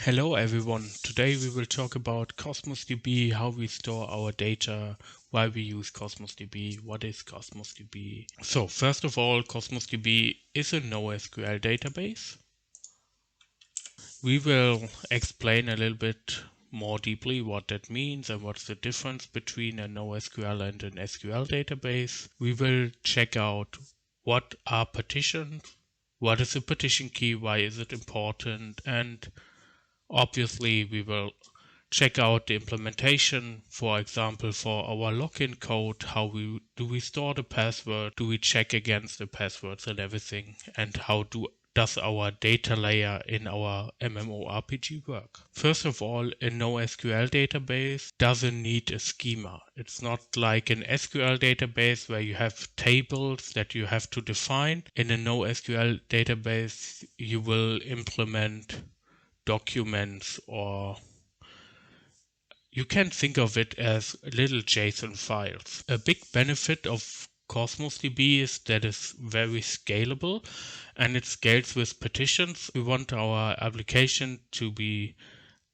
Hello everyone, today we will talk about Cosmos DB, how we store our data, why we use Cosmos DB, what is Cosmos DB. So first of all, Cosmos DB is a NoSQL database. We will explain a little bit more deeply what that means and what's the difference between a NoSQL and an SQL database. We will check out what are partitions, what is a partition key, why is it important, and obviously, we will check out the implementation, for example, for our login code, how do we store the password, do we check against the passwords and everything, and how does our data layer in our MMORPG work. First of all, a NoSQL database doesn't need a schema. It's not like an SQL database where you have tables that you have to define. In a NoSQL database, you will implement documents, or you can think of it as little JSON files. A big benefit of Cosmos DB is that it's very scalable and it scales with partitions. We want our application to be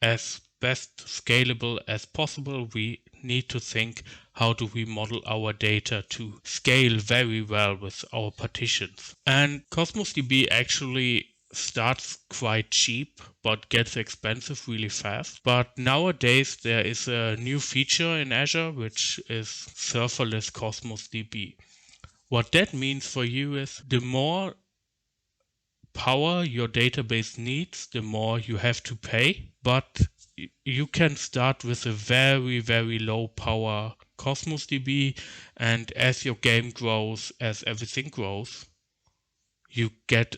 as best scalable as possible. We need to think, how do we model our data to scale very well with our partitions. And Cosmos DB actually starts quite cheap but gets expensive really fast. But nowadays there is a new feature in Azure which is serverless Cosmos DB. What that means for you is the more power your database needs, the more you have to pay. But you can start with a very, very low power Cosmos DB, and as your game grows, as everything grows, you get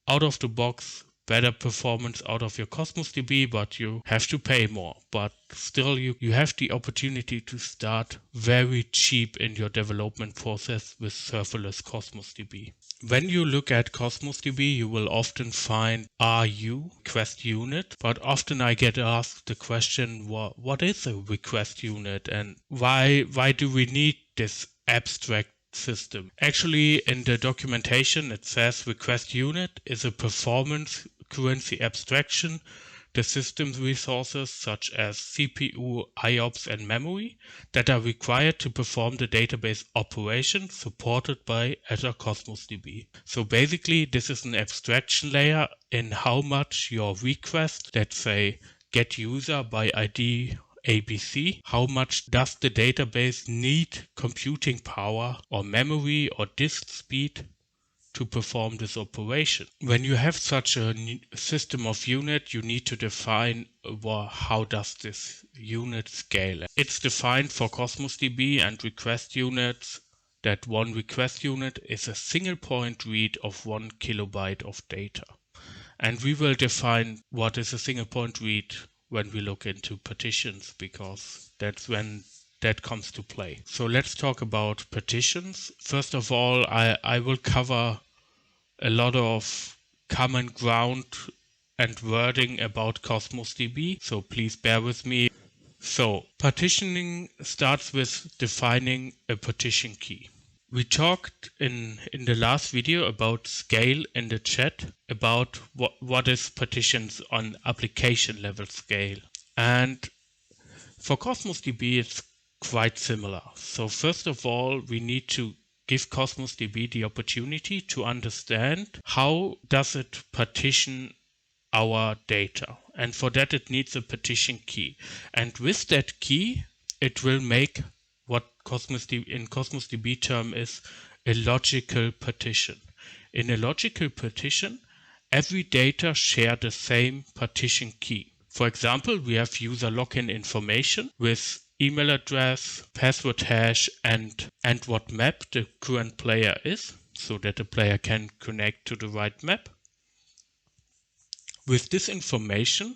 out of the box better performance out of your Cosmos DB, but you have to pay more. But still, you have the opportunity to start very cheap in your development process with serverless Cosmos DB. When you look at Cosmos DB, you will often find RU, request unit, but often I get asked the question, what is a request unit and why do we need this abstract system? Actually, in the documentation it says request unit is a performance currency abstraction. The system resources such as CPU, IOPS and memory that are required to perform the database operation supported by Azure Cosmos DB. So basically this is an abstraction layer in how much your request, let's say get user by ID ABC, how much does the database need computing power or memory or disk speed to perform this operation. When you have such a system of unit, you need to define how does this unit scale. It's defined for Cosmos DB and request units that one request unit is a single point read of 1 kilobyte of data. And we will define what is a single point read when we look into partitions, because that's when that comes to play. So let's talk about partitions. First of all, I will cover a lot of common ground and wording about Cosmos DB, so please bear with me. So partitioning starts with defining a partition key. We talked in the last video about scale in the chat, about what is partitions on application level scale. And for Cosmos DB it's quite similar. So first of all, we need to give Cosmos DB the opportunity to understand how does it partition our data. And for that it needs a partition key. And with that key, it will make what in Cosmos DB term is a logical partition. In a logical partition, every data share the same partition key. For example, we have user login information with email address, password hash, and what map the current player is, so that the player can connect to the right map. With this information,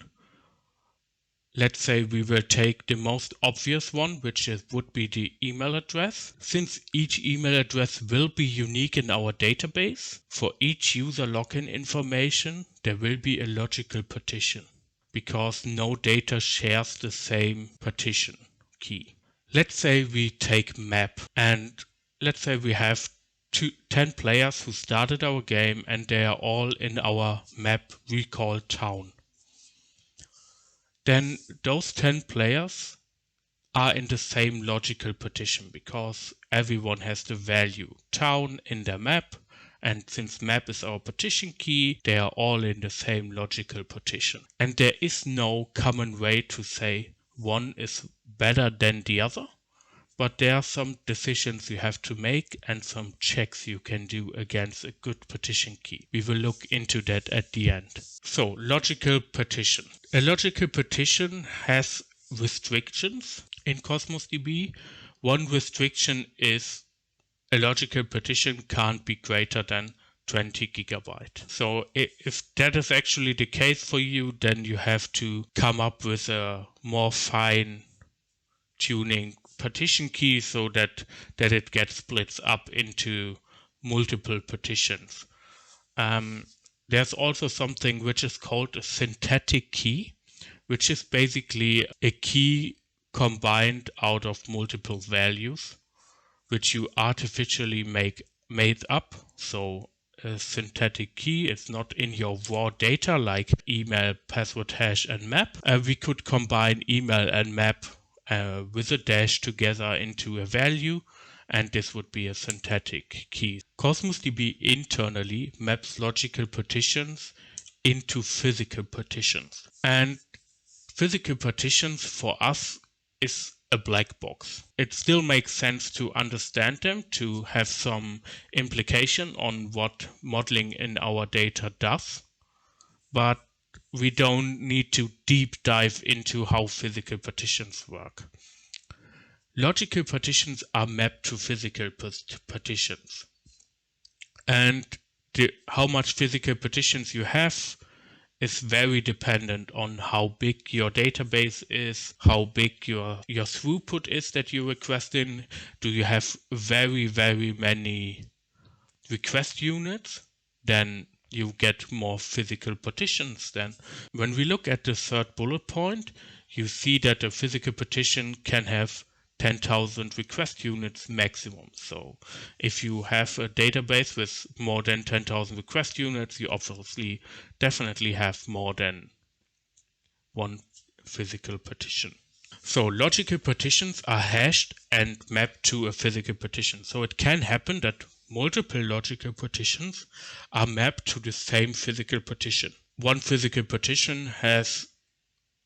let's say we will take the most obvious one, which would be the email address. Since each email address will be unique in our database, for each user login information, there will be a logical partition, because no data shares the same partition key. Let's say we take map, and let's say we have 10 players who started our game and they are all in our map we call town. then those 10 players are in the same logical partition because everyone has the value town in their map, and since map is our partition key, they are all in the same logical partition. And there is no common way to say one is better than the other, but there are some decisions you have to make and some checks you can do against a good partition key. We will look into that at the end. So, logical partition. A logical partition has restrictions in Cosmos DB. One restriction is a logical partition can't be greater than 20 gigabyte. So if that is actually the case for you, then you have to come up with a more fine tuning partition key so that it gets split up into multiple partitions. There's also something which is called a synthetic key, which is basically a key combined out of multiple values, which you artificially made up. So a synthetic key is not in your raw data like email, password hash, and map. We could combine email and map with a dash together into a value, and this would be a synthetic key. Cosmos DB internally maps logical partitions into physical partitions. And physical partitions for us is a black box. It still makes sense to understand them, to have some implication on what modeling in our data does, but we don't need to deep dive into how physical partitions work. Logical partitions are mapped to physical partitions. And how much physical partitions you have is very dependent on how big your database is, how big your throughput is that you request in. Do you have very, very many request units? Then you get more physical partitions. Then when we look at the third bullet point, you see that a physical partition can have 10,000 request units maximum. So if you have a database with more than 10,000 request units, you obviously definitely have more than one physical partition. So logical partitions are hashed and mapped to a physical partition. So it can happen that multiple logical partitions are mapped to the same physical partition. One physical partition has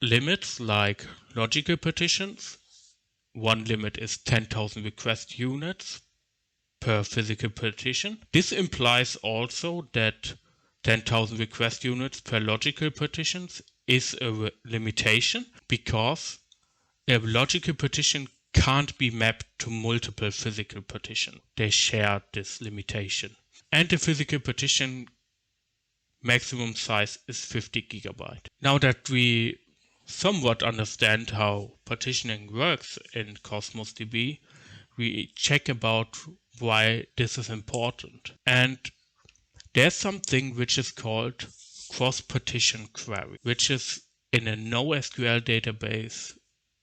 limits like logical partitions. One limit is 10,000 request units per physical partition. This implies also that 10,000 request units per logical partitions is a limitation because a logical partition can't be mapped to multiple physical partitions. They share this limitation. And the physical partition maximum size is 50 gigabyte. Now that we somewhat understand how partitioning works in Cosmos DB, we check about why this is important. And there's something which is called cross-partition query, which is in a NoSQL database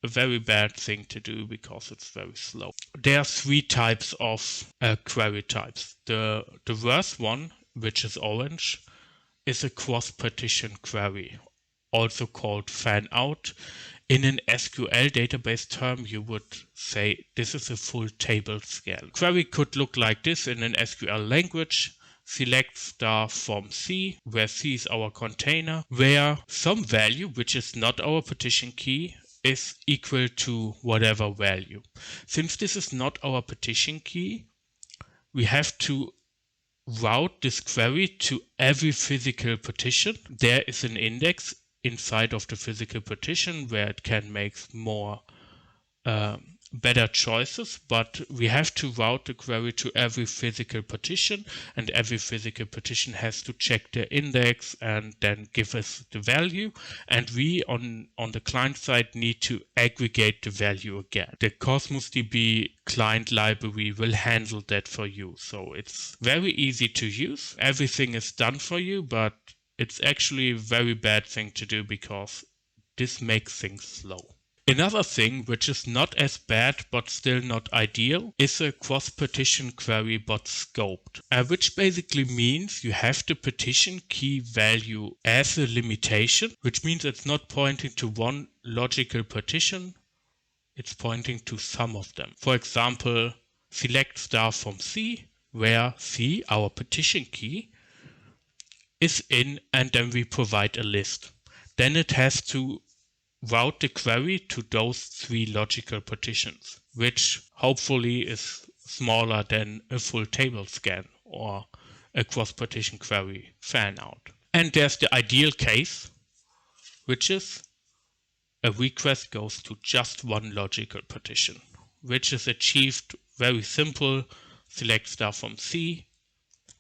a very bad thing to do because it's very slow. There are three types of query types. The worst one, which is orange, is a cross-partition query, also called fan out. In an SQL database term, you would say this is a full table scan. Query could look like this in an SQL language. Select star from C, where C is our container, where some value, which is not our partition key, is equal to whatever value. Since this is not our partition key, we have to route this query to every physical partition. There is an index inside of the physical partition where it can make more better choices, but we have to route the query to every physical partition, and every physical partition has to check the index and then give us the value, and we on the client side need to aggregate the value again. The Cosmos DB client library will handle that for you, so it's very easy to use. Everything is done for you, but it's actually a very bad thing to do because this makes things slow. Another thing, which is not as bad but still not ideal, is a cross-partition query but scoped, which basically means you have the partition key value as a limitation, which means it's not pointing to one logical partition, it's pointing to some of them. For example, select star from C, where C, our partition key, is in, and then we provide a list. Then it has to route the query to those 3 logical partitions, which hopefully is smaller than a full table scan or a cross-partition query fan out. And there's the ideal case, which is a request goes to just one logical partition, which is achieved very simple, select star from C,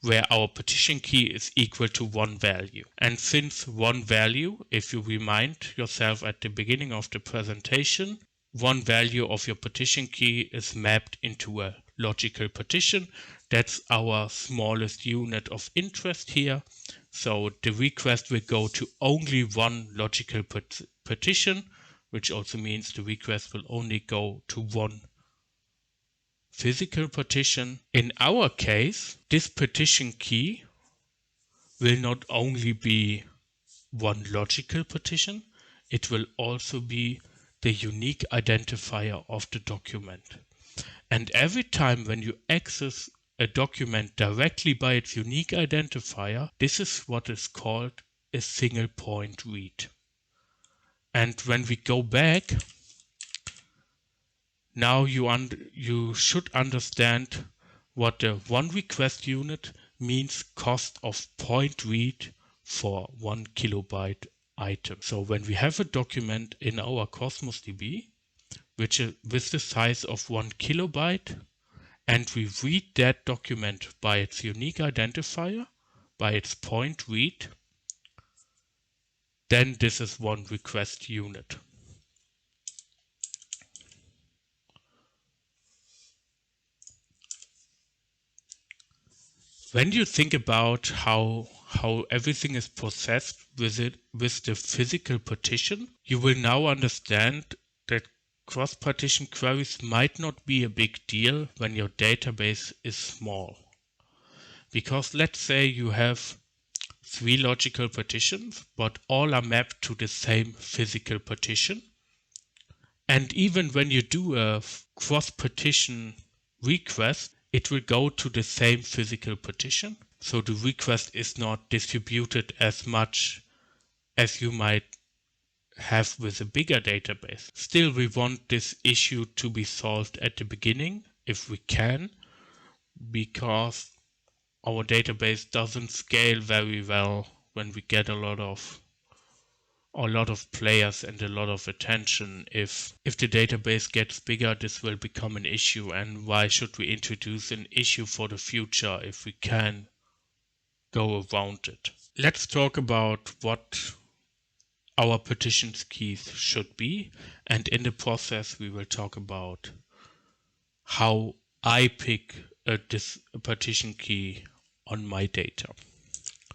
where our partition key is equal to one value. And since one value, if you remind yourself at the beginning of the presentation, one value of your partition key is mapped into a logical partition. That's our smallest unit of interest here. So the request will go to only one logical partition, which also means the request will only go to one physical partition. In our case, this partition key will not only be one logical partition, it will also be the unique identifier of the document. And every time when you access a document directly by its unique identifier, this is what is called a single point read. And when we go back, now you should understand what the one request unit means cost of point read for 1 kilobyte item. So when we have a document in our Cosmos DB, which is with the size of 1 kilobyte, and we read that document by its unique identifier, by its point read, then this is one request unit. When you think about how everything is processed with the physical partition, you will now understand that cross-partition queries might not be a big deal when your database is small. Because let's say you have 3 logical partitions, but all are mapped to the same physical partition. And even when you do a cross-partition request, it will go to the same physical partition. So the request is not distributed as much as you might have with a bigger database. Still, we want this issue to be solved at the beginning, if we can, because our database doesn't scale very well when we get a lot of players and a lot of attention. If the database gets bigger, this will become an issue, and why should we introduce an issue for the future if we can go around it? Let's talk about what our partition keys should be, and in the process we will talk about how I pick this partition key on my data.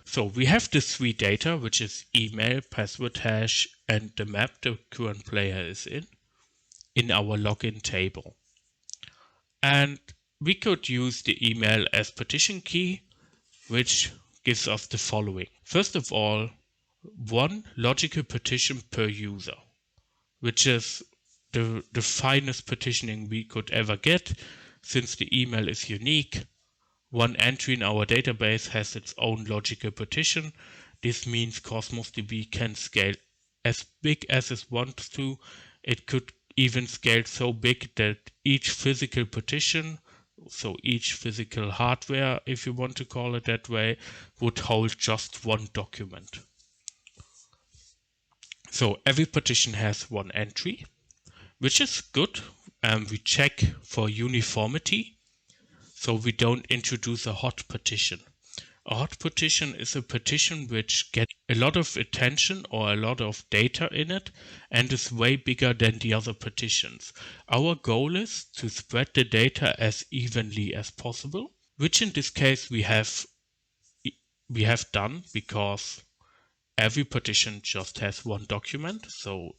So we have the 3 data, which is email, password hash, and the map the current player is in our login table. And we could use the email as partition key, which gives us the following. First of all, 1 logical partition per user, which is the finest partitioning we could ever get, since the email is unique. 1 entry in our database has its own logical partition. This means Cosmos DB can scale as big as it wants to. It could even scale so big that each physical partition, so each physical hardware, if you want to call it that way, would hold just 1 document. So every partition has 1 entry, which is good. We check for uniformity, so we don't introduce a hot partition. A hot partition is a partition which gets a lot of attention or a lot of data in it and is way bigger than the other partitions. Our goal is to spread the data as evenly as possible, which in this case we have done, because every partition just has 1 document. So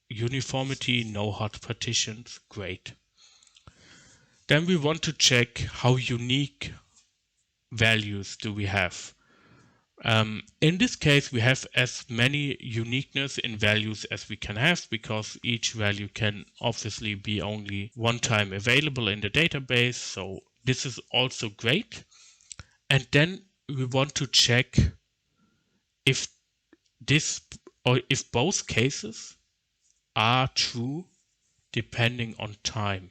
uniformity, no hot partitions, great. Then we want to check how unique values do we have. In this case, we have as many uniqueness in values as we can have, because each value can obviously be only one time available in the database. So this is also great. And then we want to check if this or if both cases are true depending on time.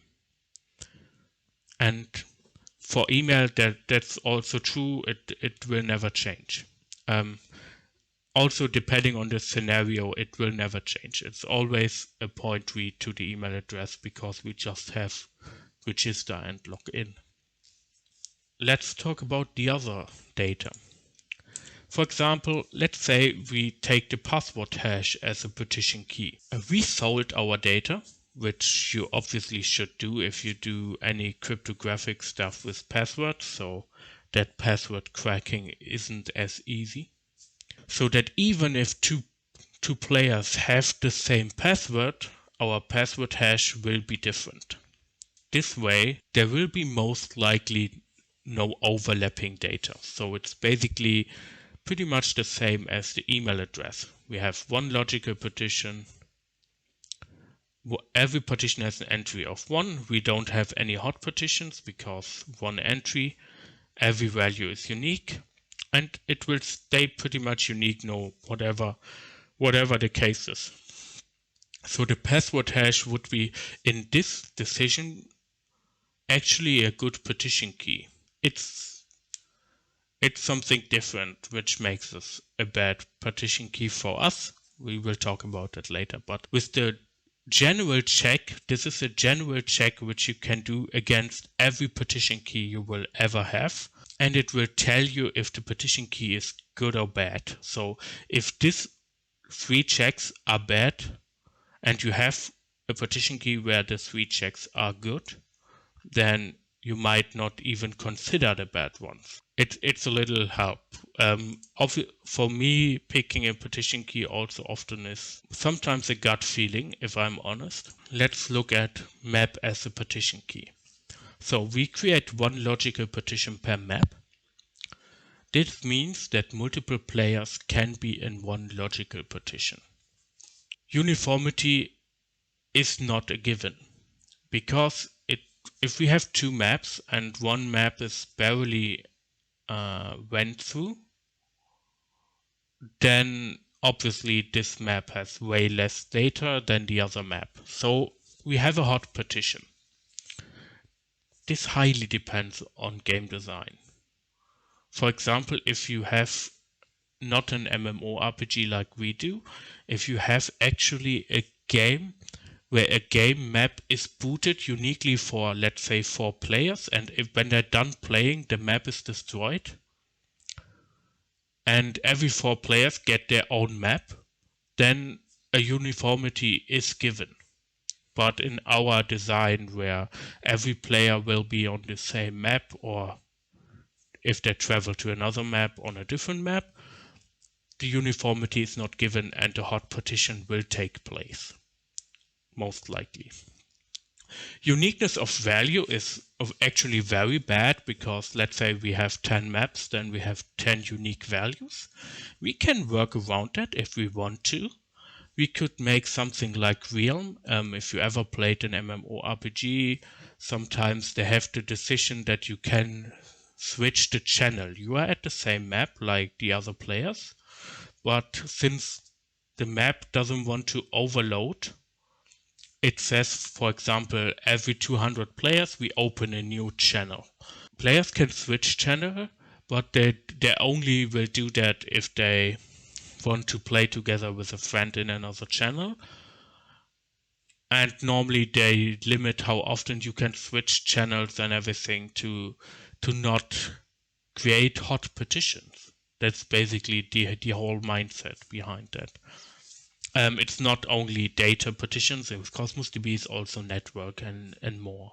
And for email, that's also true. It will never change. Also, depending on the scenario, it will never change. It's always a point read to the email address, because we just have register and log in. Let's talk about the other data. For example, let's say we take the password hash as a partition key. We sold our data, which you obviously should do if you do any cryptographic stuff with passwords, so that password cracking isn't as easy. So that even if two players have the same password, our password hash will be different. This way, there will be most likely no overlapping data. So it's basically pretty much the same as the email address. We have one logical partition. Every partition has an entry of 1. We don't have any hot partitions because one entry, every value is unique, and it will stay pretty much unique, no whatever the case is. So the password hash would be, in this decision, actually a good partition key. It's something different, which makes us a bad partition key for us. We will talk about that later. But with the general check, this is a general check which you can do against every partition key you will ever have. And it will tell you if the partition key is good or bad. So if these 3 checks are bad, and you have a partition key where the 3 checks are good, then you might not even consider the bad ones. It's a little help. For me, picking a partition key also often is sometimes a gut feeling, if I'm honest. Let's look at map as a partition key. So we create one logical partition per map. This means that multiple players can be in one logical partition. Uniformity is not a given, because if we have 2 maps and one map is barely went through, then obviously this map has way less data than the other map. So we have a hot partition. This highly depends on game design. For example, if you have not an MMORPG like we do, if you have actually a game where a game map is booted uniquely for, let's say, 4 players, and when they're done playing, the map is destroyed, and every 4 players get their own map, then a uniformity is given. But in our design, where every player will be on the same map, or if they travel to another map on a different map, the uniformity is not given and the hot partition will take place, most likely. Uniqueness of value is actually very bad, because let's say we have 10 maps, then we have 10 unique values. We can work around that if we want to. We could make something like Realm. If you ever played an MMORPG, sometimes they have the decision that you can switch the channel. You are at the same map like the other players, but since the map doesn't want to overload, it says, for example, every 200 players we open a new channel. Players can switch channel, but they only will do that if they want to play together with a friend in another channel. And normally they limit how often you can switch channels and everything to not create hot partitions. That's basically the whole mindset behind that. It's not only data partitions, with Cosmos DB is also network and more.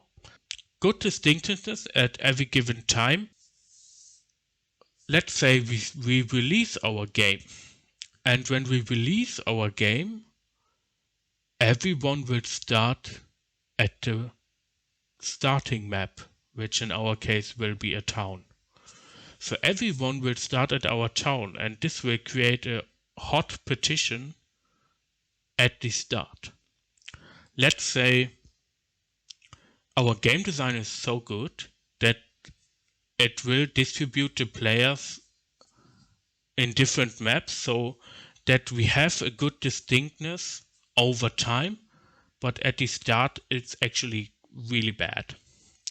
Good distinctiveness at every given time. Let's say we release our game. And when we release our game, everyone will start at the starting map, which in our case will be a town. So everyone will start at our town, and this will create a hot partition at the start. Let's say our game design is so good that it will distribute the players in different maps so that we have a good distinctness over time, but at the start it's actually really bad.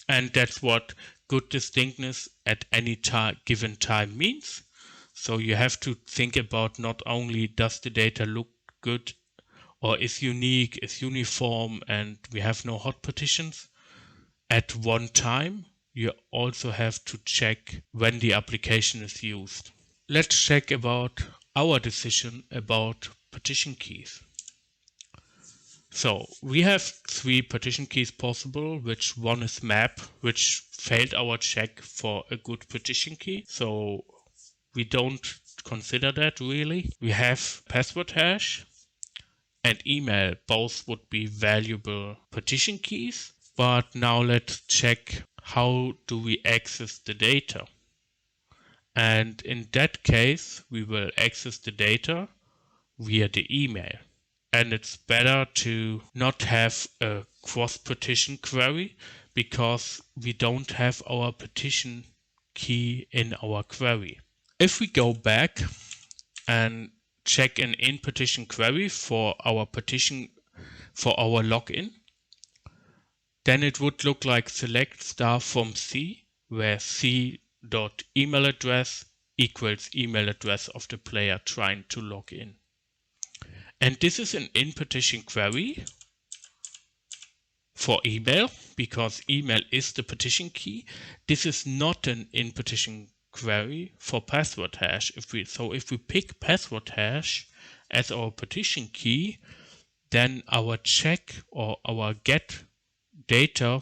And that's what good distinctness at any given time means. So you have to think about not only does the data look good or is unique, is uniform, and we have no hot partitions at one time. You also have to check when the application is used. Let's check about our decision about partition keys. So we have 3 partition keys possible, which one is map, which failed our check for a good partition key. So we don't consider that really. We have password hash and email. Both would be valuable partition keys. But now let's check how do we access the data. And in that case, we will access the data via the email. And it's better to not have a cross-partition query because we don't have our partition key in our query. If we go back and check an in-partition query for our partition for our login, then it would look like select star from C, where C.email address equals email address of the player trying to log in. And this is an in-partition query for email, because email is the partition key. This is not an in-partition query for password hash. If we pick password hash as our partition key, then our check or our get data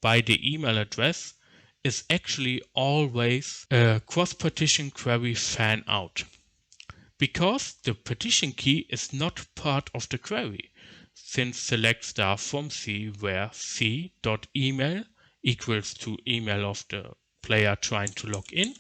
by the email address is actually always a cross-partition query fan out. Because the partition key is not part of the query, since select star from C where C.email equals to email of the player trying to log in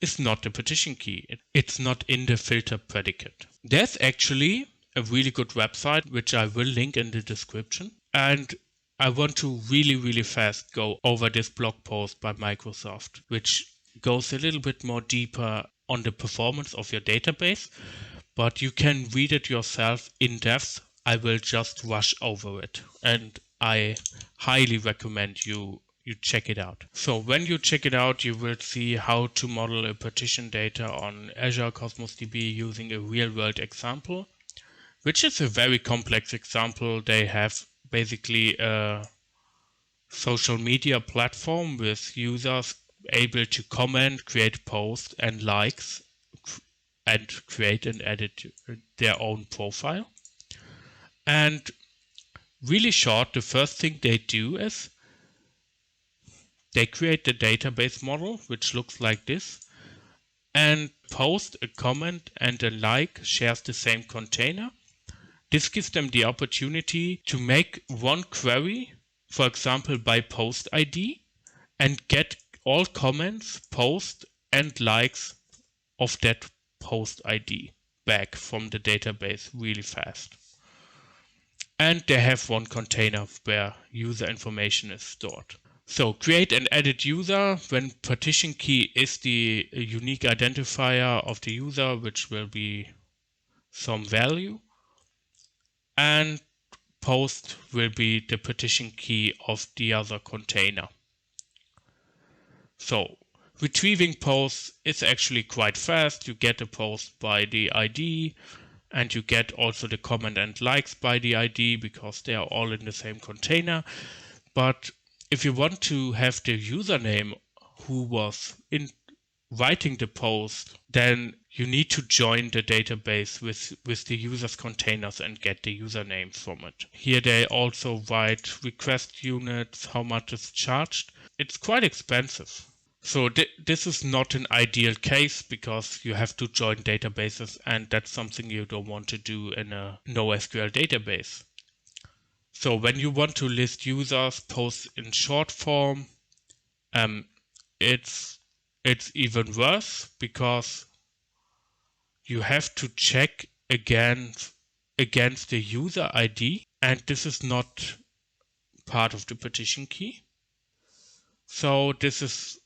is not the partition key. It's not in the filter predicate. There's actually a really good website which I will link in the description, and I want to really fast go over this blog post by Microsoft, which goes a little bit more deeper on the performance of your database, but you can read it yourself in depth. I will just rush over it, and I highly recommend you check it out. So when you check it out, you will see how to model a partition data on Azure Cosmos DB using a real-world example, which is a very complex example. They have basically a social media platform with users able to comment, create posts and likes, and create and edit their own profile. And really short, the first thing they do is they create the database model, which looks like this, and post, a comment and a like shares the same container. This gives them the opportunity to make one query, for example by post ID, and get all comments, posts, and likes of that post ID back from the database really fast. And they have one container where user information is stored. So create and edit user when partition key is the unique identifier of the user, which will be some value. And post will be the partition key of the other container. So retrieving posts is actually quite fast. You get a post by the ID, and you get also the comment and likes by the ID because they are all in the same container. But if you want to have the username who was in writing the post, then you need to join the database with the user's containers and get the username from it. Here they also write request units, how much is charged. It's quite expensive. So this is not an ideal case because you have to join databases, and that's something you don't want to do in a NoSQL database. So when you want to list users, posts in short form, it's even worse because you have to check against the user ID, and this is not part of the partition key. So this is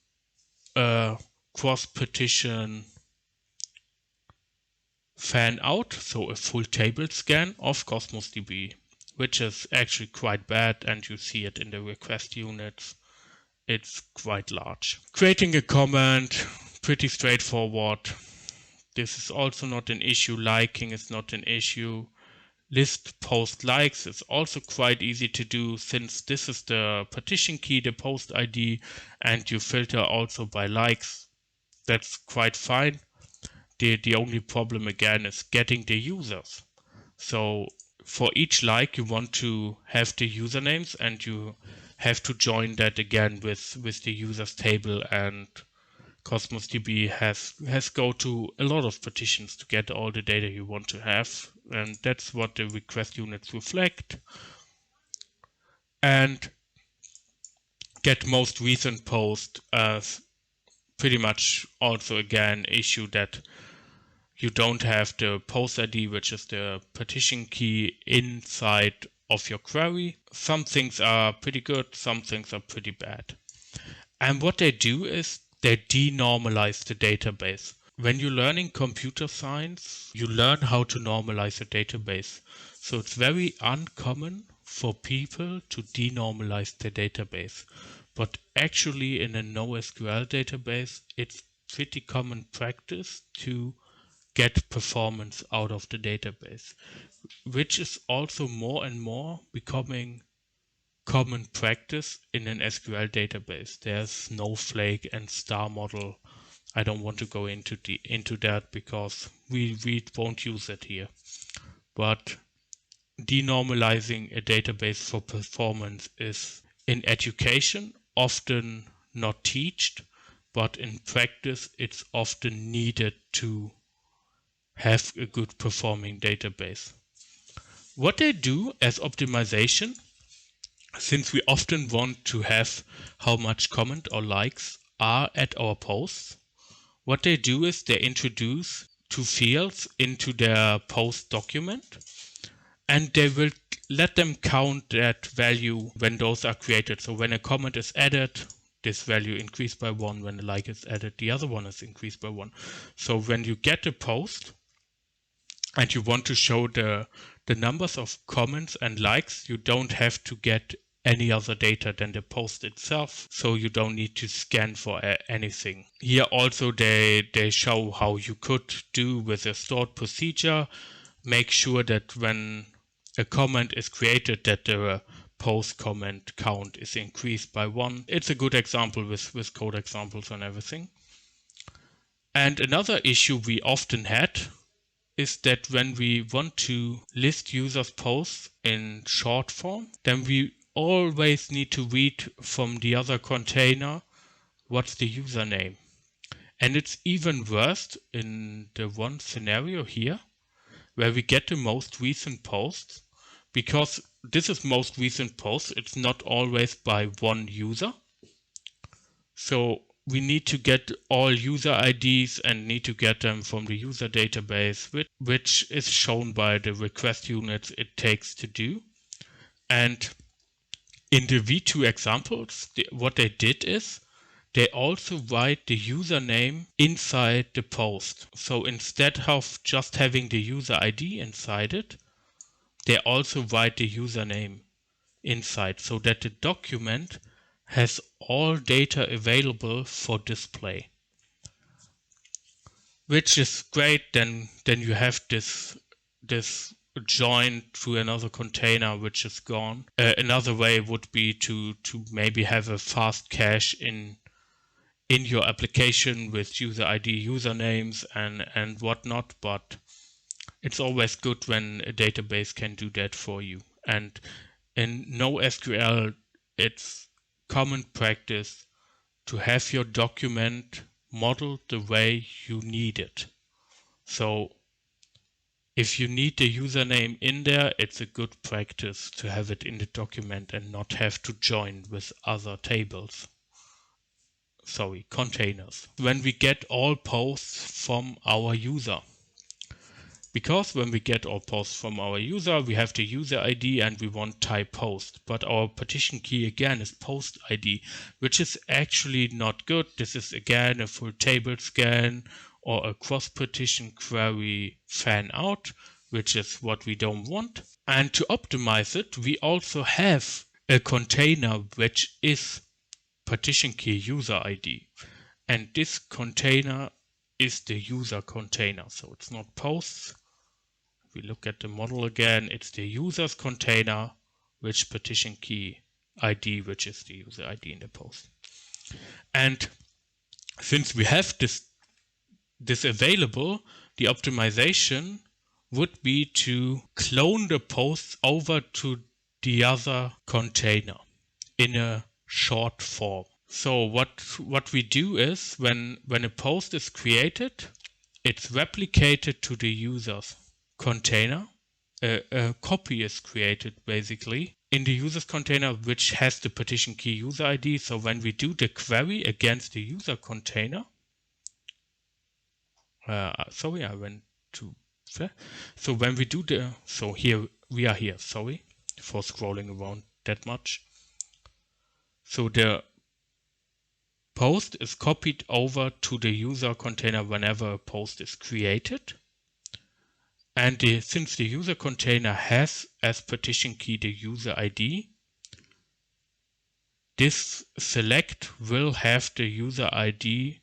a cross-partition fan out, so a full table scan of Cosmos DB, which is actually quite bad, and you see it in the request units. It's quite large. Creating a comment, pretty straightforward. This is also not an issue. Liking is not an issue. List post likes is also quite easy to do, since this is the partition key, the post ID, and you filter also by likes. That's quite fine. The only problem again is getting the users. So for each like you want to have the usernames, and you have to join that again with the users table, and Cosmos DB has go to a lot of partitions to get all the data you want to have, and that's what the request units reflect. And get most recent post as pretty much also again issue that you don't have the post ID, which is the partition key, inside of your query. Some things are pretty good, some things are pretty bad. And what they do is they denormalize the database. When you're learning computer science, you learn how to normalize a database. So it's very uncommon for people to denormalize the database. But actually in a NoSQL database, it's pretty common practice to get performance out of the database, which is also more and more becoming common practice in an SQL database. There's Snowflake and Star Model. I don't want to go into that because we won't use it here. But denormalizing a database for performance is in education often not taught, but in practice it's often needed to have a good performing database. What they do as optimization, since we often want to have how much comment or likes are at our posts, what they do is they introduce two fields into their post document, and they will let them count that value when those are created. So when a comment is added, this value increased by 1. When a like is added, the other one is increased by 1. So when you get a post and you want to show the numbers of comments and likes, you don't have to get any other data than the post itself, so you don't need to scan for anything. Here also they show how you could do with a stored procedure, make sure that when a comment is created that the post comment count is increased by 1. It's a good example with code examples and everything. And another issue we often had is that when we want to list users' posts in short form, then we always need to read from the other container what's the username. And it's even worse in the one scenario here, where we get the most recent posts, because this is most recent posts, it's not always by one user. So we need to get all user IDs and need to get them from the user database, which is shown by the request units it takes to do. And in the V2 examples, what they did is they also write the username inside the post. So instead of just having the user ID inside it, they also write the username inside, so that the document has all data available for display. Which is great, then you have this joined to another container which is gone. Another way would be to maybe have a fast cache in your application with user ID, usernames and whatnot, but it's always good when a database can do that for you. And in NoSQL, it's common practice to have your document modeled the way you need it. So If you need the username in there, it's a good practice to have it in the document and not have to join with other tables. Sorry, containers. When we get all posts from our user. Because when we get all posts from our user, we have the user ID and we want type post. But our partition key again is post ID, which is actually not good. This is again a full table scan or a cross-partition query fan out, which is what we don't want. And to optimize it, we also have a container which is partition key user ID. And this container is the user container. So it's not posts. If we look at the model again, it's the user's container, which partition key ID, which is the user ID in the post. And since we have this available, the optimization would be to clone the posts over to the other container in a short form. So what we do is when a post is created, it's replicated to the user's container. A copy is created basically in the user's container, which has the partition key user ID. So when we do the query against the user container, sorry, I went to there. So when we do so here we are here, sorry for scrolling around that much. So the post is copied over to the user container whenever a post is created. And since the user container has as partition key the user ID, this select will have the user ID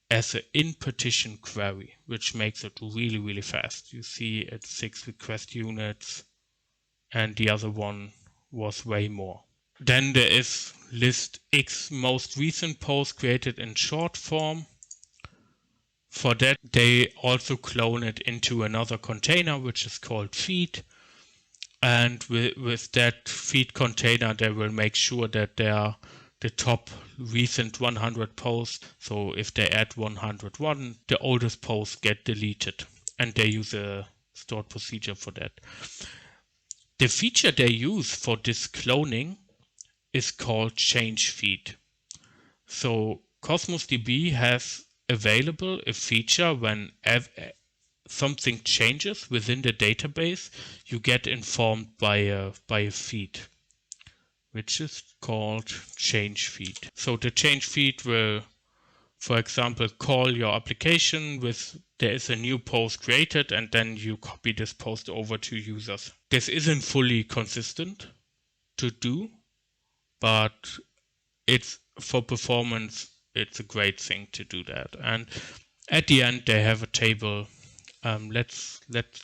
as an in-partition query, which makes it really, really fast. You see it's 6 request units and the other one was way more. Then there is list X most recent post created in short form. For that, they also clone it into another container, which is called feed. And with that feed container, they will make sure that they are the top recent 100 posts. So if they add 101, the oldest posts get deleted. And they use a stored procedure for that. The feature they use for this cloning is called change feed. So Cosmos DB has available a feature when something changes within the database, you get informed by a feed, which is called change feed. So the change feed will, for example, call your application with there is a new post created and then you copy this post over to users. This isn't fully consistent to do, but it's for performance, it's a great thing to do that. And at the end, they have a table. Let's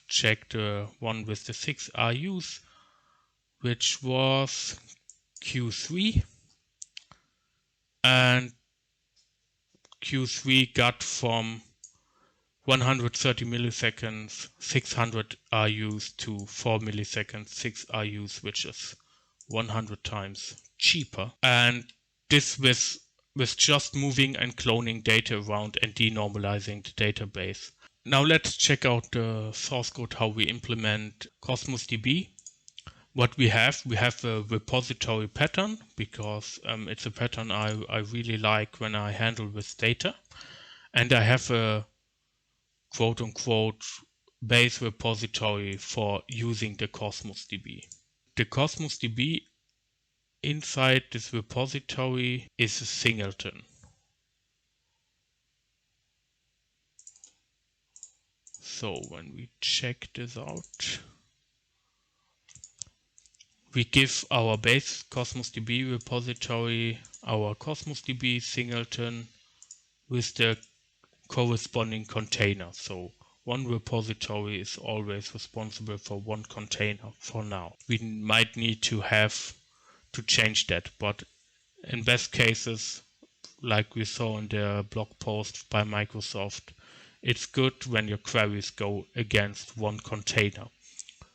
check the one with the 6 RUs, which was Q3. And Q3 got from 130 milliseconds, 600 RUs to 4 milliseconds, 6 RUs, which is 100 times cheaper. And this with just moving and cloning data around and denormalizing the database. Now let's check out the source code, how we implement Cosmos DB. What we have a repository pattern because it's a pattern I really like when I handle with data. And I have a quote-unquote base repository for using the Cosmos DB. The Cosmos DB inside this repository is a singleton. So when we check this out, we give our base Cosmos DB repository our Cosmos DB singleton with the corresponding container. So one repository is always responsible for one container for now. We might need to change that, but in best cases, like we saw in the blog post by Microsoft, it's good when your queries go against one container.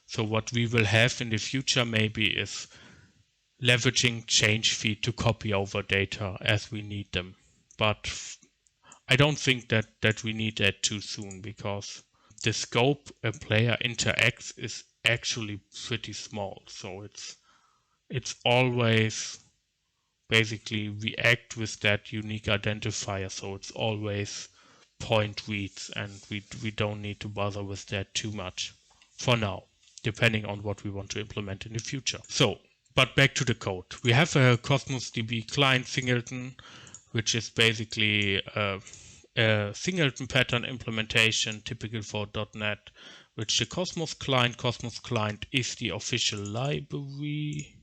So what we will have in the future maybe is leveraging change feed to copy over data as we need them. But I don't think that we need that too soon because the scope a player interacts is actually pretty small. So it's always basically we act with that unique identifier. So it's always point reads, and we don't need to bother with that too much for now, depending on what we want to implement in the future. So, but back to the code. We have a Cosmos DB client singleton, which is basically a singleton pattern implementation typical for .NET, which the Cosmos client is the official library.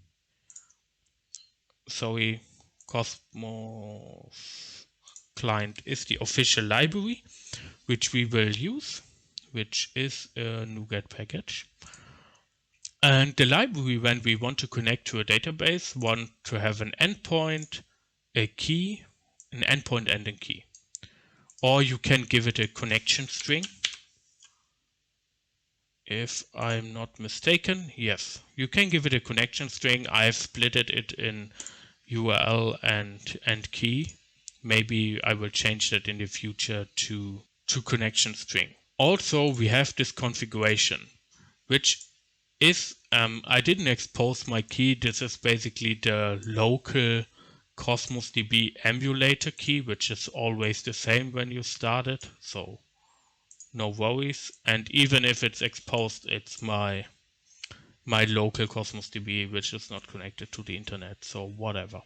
Sorry, Cosmos client is the official library, which we will use, which is a NuGet package. And the library, when we want to connect to a database, want to have an endpoint, a key, an endpoint and a key. Or you can give it a connection string. If I'm not mistaken, yes, you can give it a connection string. I've splitted it in URL and key. Maybe I will change that in the future to connection string. Also, we have this configuration, which is, I didn't expose my key. This is basically the local Cosmos DB emulator key, which is always the same when you start it. So no worries. And even if it's exposed, it's my local Cosmos DB, which is not connected to the internet. So whatever.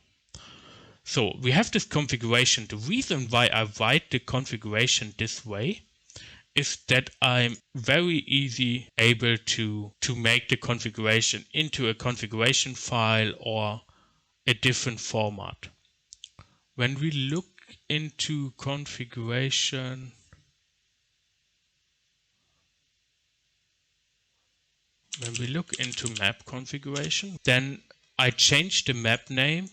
So we have this configuration. The reason why I write the configuration this way is that I'm very easy able to make the configuration into a configuration file or a different format. When we look into configuration, when we look into map configuration, then I change the map name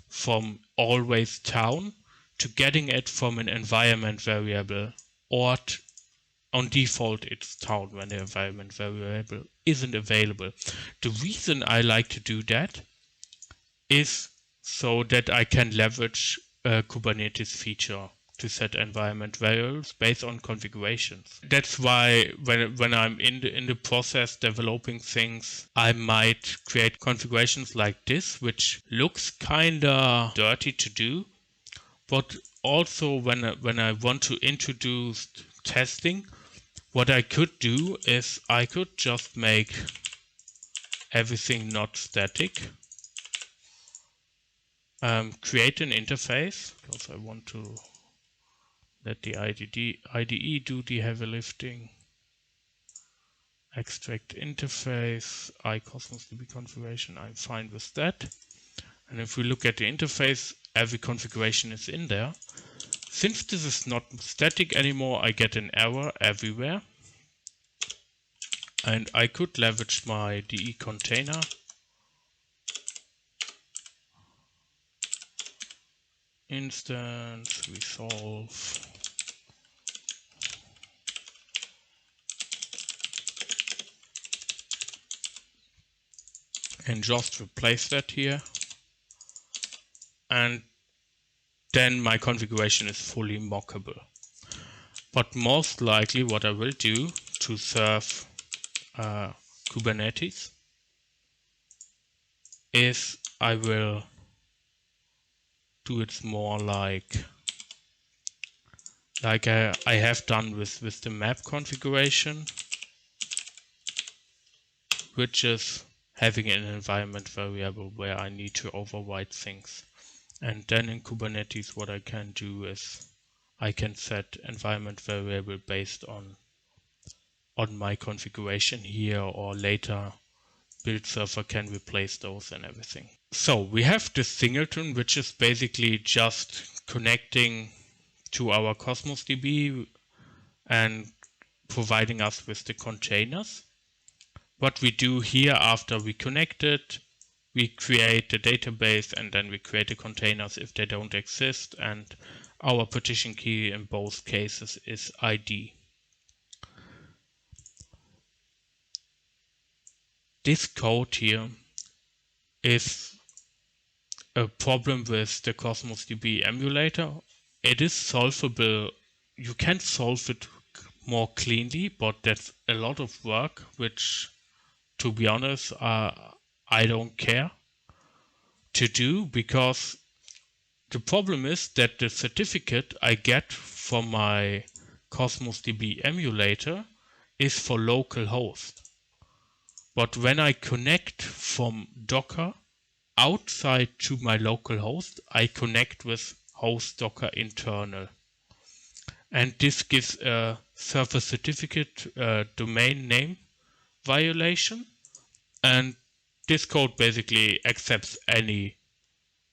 from always town to getting it from an environment variable, or on default it's town when the environment variable isn't available. The reason I like to do that is so that I can leverage a Kubernetes feature to set environment variables based on configurations. That's why when I'm in the process developing things, I might create configurations like this, which looks kinda dirty to do. But also when I want to introduce testing, what I could do is I could just make everything not static. Create an interface, because I want to let the IDE do the heavy lifting. Extract interface, Cosmos DB configuration, I'm fine with that. And if we look at the interface, every configuration is in there. Since this is not static anymore, I get an error everywhere. And I could leverage my DE container. Instance, resolve. And just replace that here. And then my configuration is fully mockable. But most likely what I will do to serve Kubernetes is I will do it more like I have done with the map configuration, which is having an environment variable where I need to override things. And then in Kubernetes what I can do is I can set environment variable based on my configuration here, or later build server can replace those and everything. So we have this singleton, which is basically just connecting to our Cosmos DB and providing us with the containers. What we do here after we connect it, we create the database and then we create the containers if they don't exist, and our partition key in both cases is ID. This code here is a problem with the Cosmos DB emulator. It is solvable. You can solve it more cleanly, but that's a lot of work, which, to be honest, I don't care to do, because the problem is that the certificate I get from my Cosmos DB emulator is for local host. But when I connect from Docker outside to my local host, I connect with host Docker internal. And this gives a server certificate domain name violation. And this code basically accepts any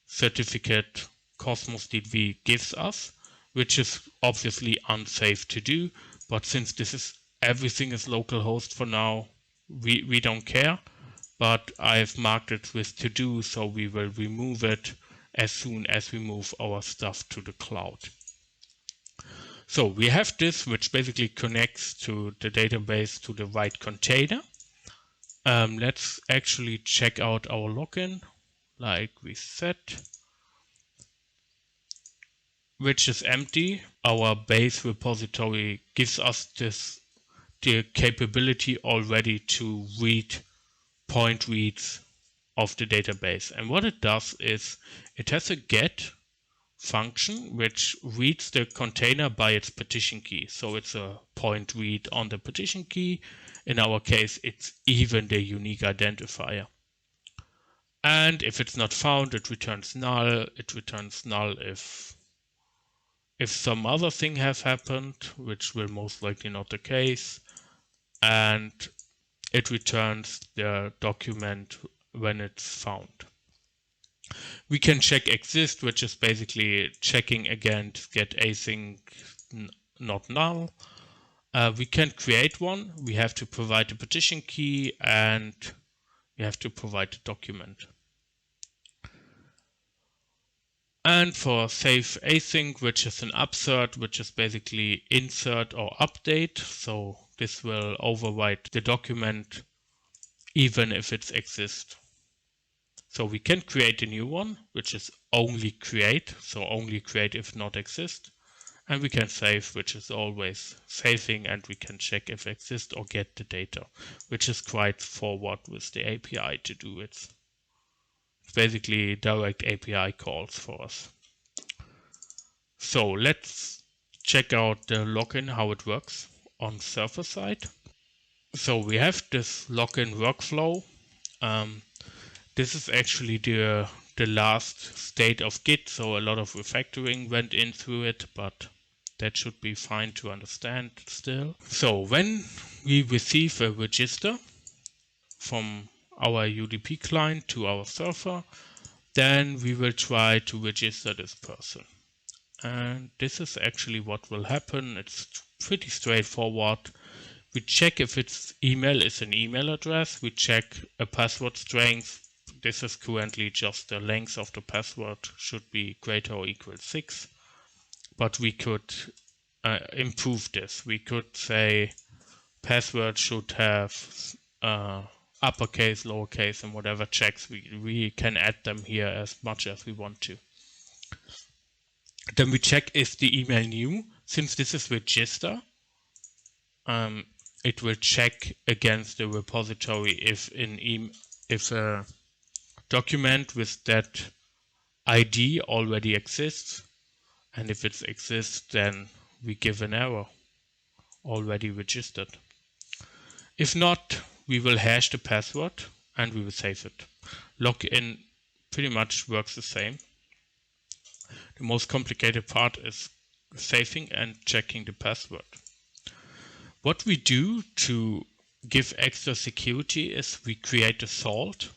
certificate Cosmos DB gives us, which is obviously unsafe to do. But since this is everything is localhost for now, we don't care. But I've marked it with to do, so we will remove it as soon as we move our stuff to the cloud. So we have this, which basically connects to the database to the right container. Let's actually check out our login, like we said, which is empty. Our base repository gives us the capability already to read point reads of the database. And what it does is it has a get function which reads the container by its partition key. So it's a point read on the partition key. In our case, it's even the unique identifier. And if it's not found, it returns null. It returns null if some other thing has happened, which will most likely not the case. And it returns the document when it's found. We can check exist, which is basically checking against get async not null. We can create one. We have to provide the partition key and we have to provide the document. And for save async, which is an upsert, which is basically insert or update. So this will overwrite the document even if it exists. So we can create a new one, which is only create. So only create if not exist. And we can save, which is always saving, and we can check if exist or get the data, which is quite forward with the API to do it. It's basically direct API calls for us. So let's check out the login, how it works on server side. So we have this login workflow. This is actually the last state of Git, so a lot of refactoring went in through it, but that should be fine to understand still. So when we receive a register from our UDP client to our server, then we will try to register this person. And this is actually what will happen. It's pretty straightforward. We check if its email is an email address. We check a password strength. This is currently just the length of the password should be greater or equal 6. But we could improve this. We could say password should have uppercase, lowercase, and whatever checks. We can add them here as much as we want to. Then we check if the email new. Since this is register, it will check against the repository if a document with that ID already exists. And if it exists, then we give an error, already registered. If not, we will hash the password and we will save it. Login pretty much works the same. The most complicated part is saving and checking the password. What we do to give extra security is we create a salt,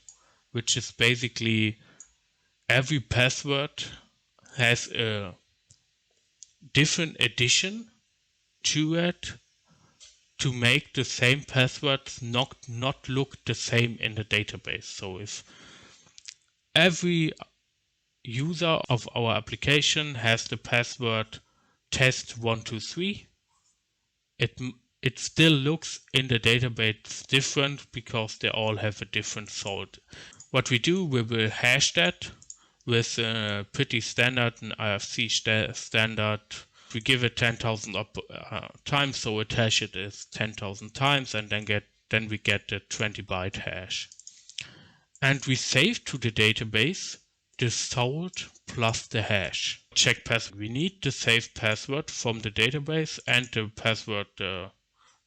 which is basically every password has a different addition to it to make the same passwords not look the same in the database. So if every user of our application has the password test123, it still looks in the database different because they all have a different salt. What we do, we will hash that with a pretty standard, an IRC standard we give it 10,000 times, so it hash it is 10,000 times, and then we get the 20-byte hash. And we save to the database the salt plus the hash. Check password. We need the saved password from the database and the password the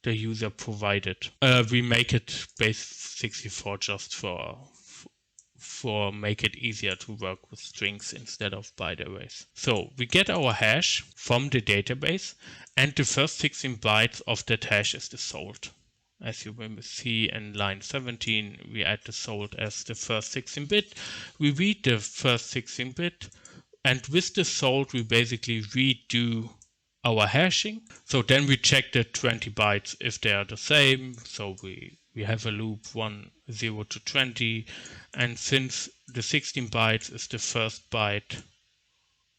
user provided. We make it base 64 just for make it easier to work with strings instead of byte arrays. So we get our hash from the database, and the first 16 bytes of that hash is the salt. As you will see in line 17, we add the salt as the first 16-bit. We read the first 16-bit, and with the salt we basically redo our hashing. So then we check the 20 bytes if they are the same. So we have a loop 1, 0 to 20, and since the 16 bytes is the first byte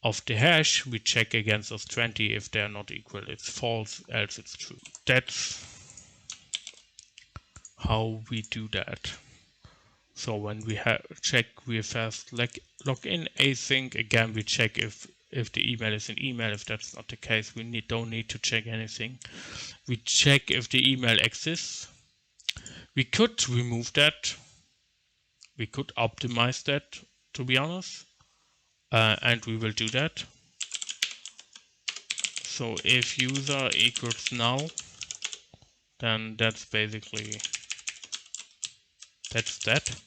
of the hash, we check against those 20. If they are not equal, it's false, else it's true. That's how we do that. So when we check, we first log in async. Again, we check if the email is an email. If that's not the case, we don't need to check anything. We check if the email exists. We could remove that. We could optimize that, to be honest, and we will do that. So if user equals null, then that's basically that,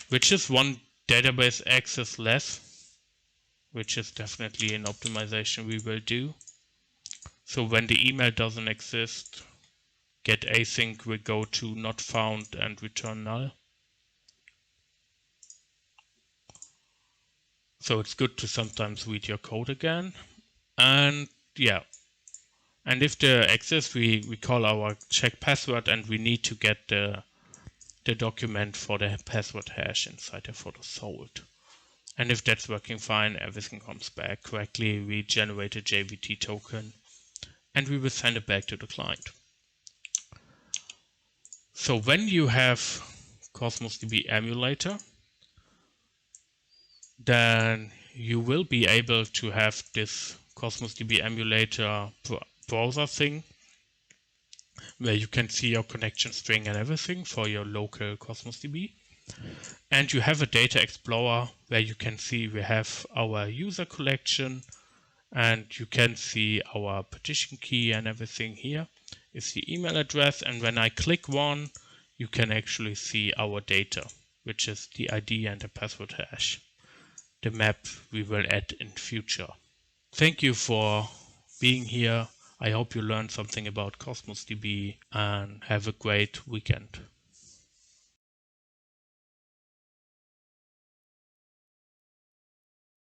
which is one database access less, which is definitely an optimization we will do. So when the email doesn't exist, get async will go to not found and return null. So it's good to sometimes read your code again. And yeah, and if there exists, we call our check password, and we need to get the document for the password hash inside there for the salt. And if that's working fine, everything comes back correctly. We generate a JWT token, and we will send it back to the client. So when you have Cosmos DB emulator, then you will be able to have this Cosmos DB emulator browser thing, where you can see your connection string and everything for your local Cosmos DB. And you have a data explorer where you can see we have our user collection, and you can see our partition key and everything. Here is the email address, and when I click one, you can actually see our data, which is the ID and the password hash. The map we will add in future. Thank you for being here. I hope you learned something about Cosmos DB, and have a great weekend.